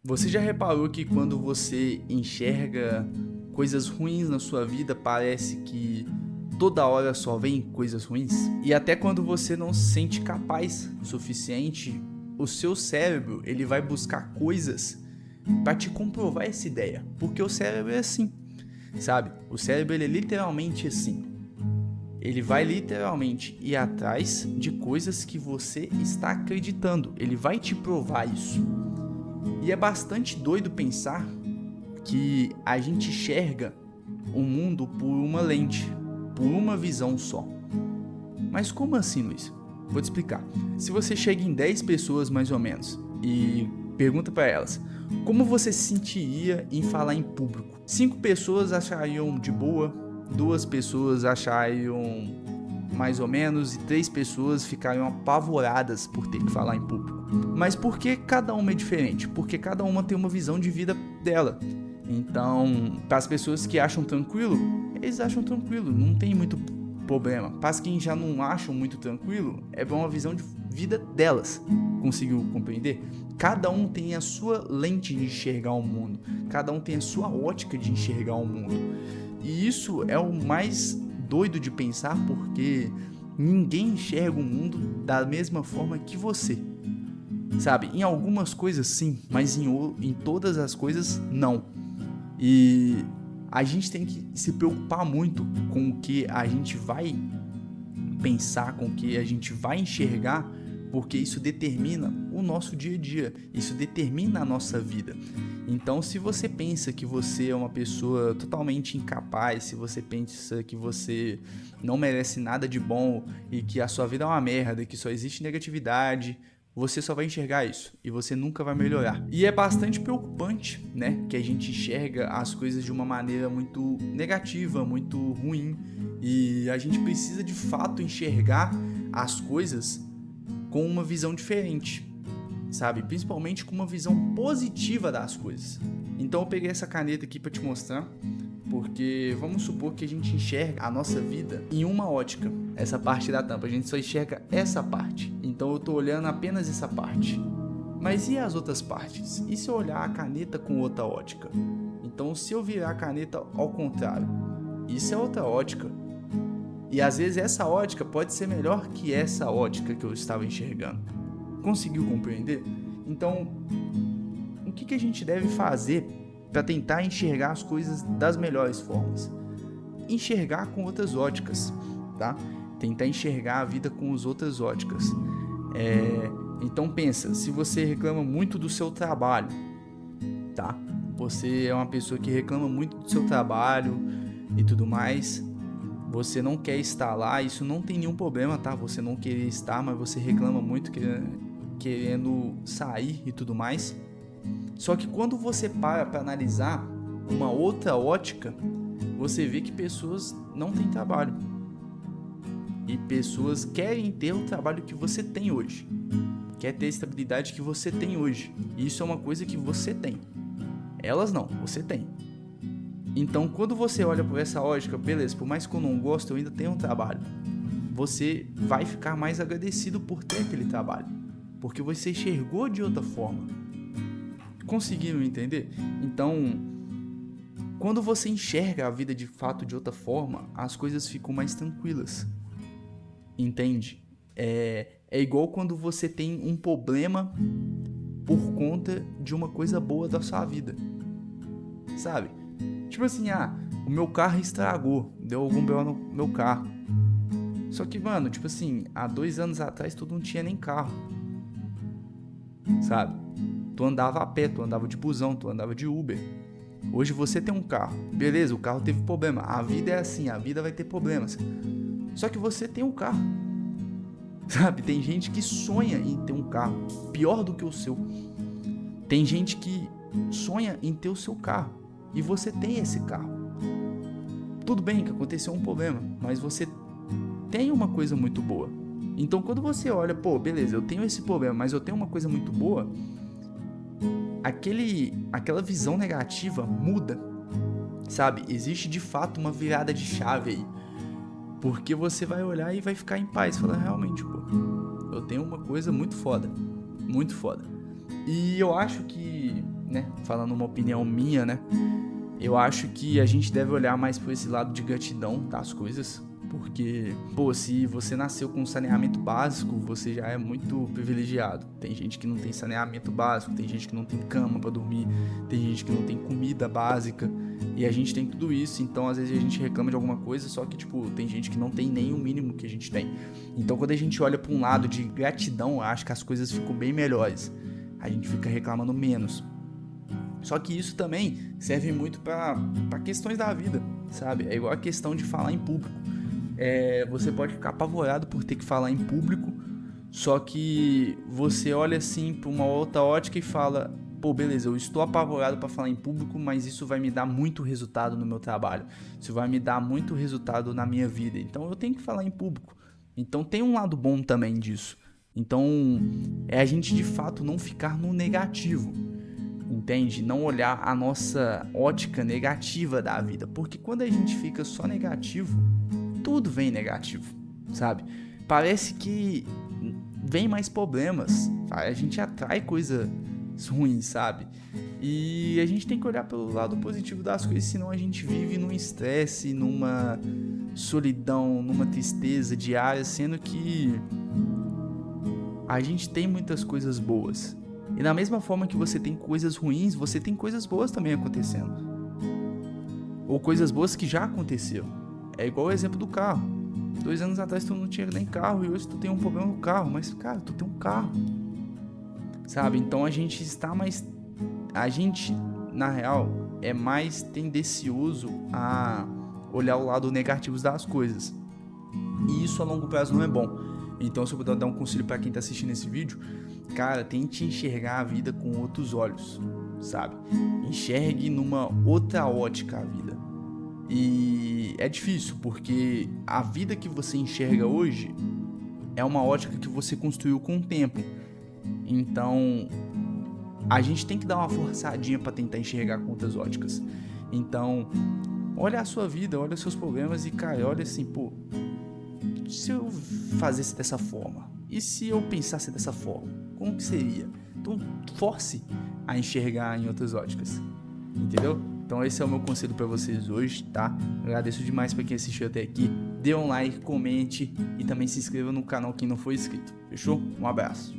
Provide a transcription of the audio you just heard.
Você já reparou que quando você enxerga coisas ruins na sua vida, parece que toda hora só vem coisas ruins? E até quando você não se sente capaz o suficiente, o seu cérebro, ele vai buscar coisas para te comprovar essa ideia, porque o cérebro é assim, sabe? O cérebro ele é literalmente assim. Ele vai literalmente ir atrás de coisas que você está acreditando. Ele vai te provar isso. E é bastante doido pensar que a gente enxerga o mundo por uma lente, por uma visão só. Mas como assim, Luiz? Vou te explicar. Se você chega em 10 pessoas mais ou menos e pergunta para elas como você se sentiria em falar em público, 5 pessoas achariam de boa, 2 pessoas achariam mais ou menos e 3 pessoas ficariam apavoradas por ter que falar em público. Mas por que cada uma é diferente? Porque cada uma tem uma visão de vida dela. Então, para as pessoas que acham tranquilo, eles acham tranquilo, não tem muito problema. Para as que já não acham muito tranquilo, é uma visão de vida delas. Conseguiu compreender? Cada um tem a sua lente de enxergar o mundo, cada um tem a sua ótica de enxergar o mundo. E isso é o mais doido de pensar, porque ninguém enxerga o mundo da mesma forma que você. Sabe, em algumas coisas sim, mas em todas as coisas não. E a gente tem que se preocupar muito com o que a gente vai pensar, com o que a gente vai enxergar, porque isso determina o nosso dia a dia, isso determina a nossa vida. Então, se você pensa que você é uma pessoa totalmente incapaz, se você pensa que você não merece nada de bom e que a sua vida é uma merda, que só existe negatividade, você só vai enxergar isso e você nunca vai melhorar. E é bastante preocupante, né, que a gente enxerga as coisas de uma maneira muito negativa, muito ruim, e a gente precisa de fato enxergar as coisas com uma visão diferente, sabe? Principalmente com uma visão positiva das coisas. Então eu peguei essa caneta aqui para te mostrar, porque vamos supor que a gente enxerga a nossa vida em uma ótica, essa parte da tampa, a gente só enxerga essa parte, então eu tô olhando apenas essa parte. Mas e as outras partes? E se eu olhar a caneta com outra ótica? Então se eu virar a caneta ao contrário, isso é outra ótica. E às vezes essa ótica pode ser melhor que essa ótica que eu estava enxergando. Conseguiu compreender? Então, o que a gente deve fazer para tentar enxergar as coisas das melhores formas? Enxergar com outras óticas, tá? Tentar enxergar a vida com as outras óticas. Então pensa, se você reclama muito do seu trabalho, tá? Você é uma pessoa que reclama muito do seu trabalho e tudo mais, você não quer estar lá, isso não tem nenhum problema, tá? Você não querer estar, mas você reclama muito querendo sair e tudo mais. Só que quando você para analisar uma outra ótica, você vê que pessoas não têm trabalho. E pessoas querem ter o trabalho que você tem hoje. Quer ter a estabilidade que você tem hoje. E isso é uma coisa que você tem. Elas não, você tem. Então, quando você olha por essa ótica, beleza, por mais que eu não goste, eu ainda tenho um trabalho. Você vai ficar mais agradecido por ter aquele trabalho, porque você enxergou de outra forma. Conseguiram entender? Então, quando você enxerga a vida de fato de outra forma, as coisas ficam mais tranquilas. Entende? É igual quando você tem um problema por conta de uma coisa boa da sua vida. Sabe? Tipo assim, o meu carro estragou, deu algum BO no meu carro. Só que, mano, tipo assim, há 2 anos atrás tu não tinha nem carro. Sabe? Tu andava a pé, tu andava de busão, tu andava de Uber. Hoje você tem um carro. Beleza, o carro teve problema. A vida é assim, a vida vai ter problemas. Só que você tem um carro. Sabe? Tem gente que sonha em ter um carro pior do que o seu. Tem gente que sonha em ter o seu carro. E você tem esse carro. Tudo bem que aconteceu um problema, mas você tem uma coisa muito boa. Então quando você olha, pô, beleza, eu tenho esse problema, mas eu tenho uma coisa muito boa, aquela visão negativa muda, sabe? Existe de fato uma virada de chave aí. Porque você vai olhar e vai ficar em paz, falar, realmente, pô, eu tenho uma coisa muito foda, muito foda. E eu acho que né, falando uma opinião minha, né, eu acho que a gente deve olhar mais por esse lado de gratidão das coisas, porque, pô, se você nasceu com saneamento básico, você já é muito privilegiado. Tem gente que não tem saneamento básico, tem gente que não tem cama pra dormir, tem gente que não tem comida básica, e a gente tem tudo isso, então às vezes a gente reclama de alguma coisa, só que, tipo, tem gente que não tem nem o mínimo que a gente tem. Então quando a gente olha pra um lado de gratidão, eu acho que as coisas ficam bem melhores. A gente fica reclamando menos. Só que isso também serve muito pra questões da vida, sabe? É igual a questão de falar em público. Você pode ficar apavorado por ter que falar em público, só que você olha assim pra uma outra ótica e fala: pô, beleza, eu estou apavorado pra falar em público, mas isso vai me dar muito resultado no meu trabalho, isso vai me dar muito resultado na minha vida, então eu tenho que falar em público. Então tem um lado bom também disso. Então é a gente de fato não ficar no negativo, entende? Não olhar a nossa ótica negativa da vida, porque quando a gente fica só negativo, tudo vem negativo, sabe? Parece que vem mais problemas, a gente atrai coisas ruins, sabe? E a gente tem que olhar pelo lado positivo das coisas, senão a gente vive num estresse, numa solidão, numa tristeza diária, sendo que a gente tem muitas coisas boas. E da mesma forma que você tem coisas ruins, você tem coisas boas também acontecendo. Ou coisas boas que já aconteceram. É igual o exemplo do carro. 2 anos atrás tu não tinha nem carro e hoje tu tem um problema no carro. Mas, cara, tu tem um carro. Sabe? Então a gente está mais... A gente, na real, é mais tendencioso a olhar o lado negativo das coisas. E isso a longo prazo não é bom. Então, se eu puder dar um conselho pra quem tá assistindo esse vídeo, cara, tente enxergar a vida com outros olhos, sabe? Enxergue numa outra ótica a vida. E é difícil, porque a vida que você enxerga hoje é uma ótica que você construiu com o tempo. Então, a gente tem que dar uma forçadinha pra tentar enxergar com outras óticas. Então, olha a sua vida, olha os seus problemas e, cara, olha assim, pô, se eu fizesse dessa forma? E se eu pensasse dessa forma? Como que seria? Então, force a enxergar em outras óticas, entendeu? Então esse é o meu conselho pra vocês hoje, tá? Agradeço demais pra quem assistiu até aqui. Dê um like, comente e também se inscreva no canal quem não for inscrito. Fechou? Um abraço.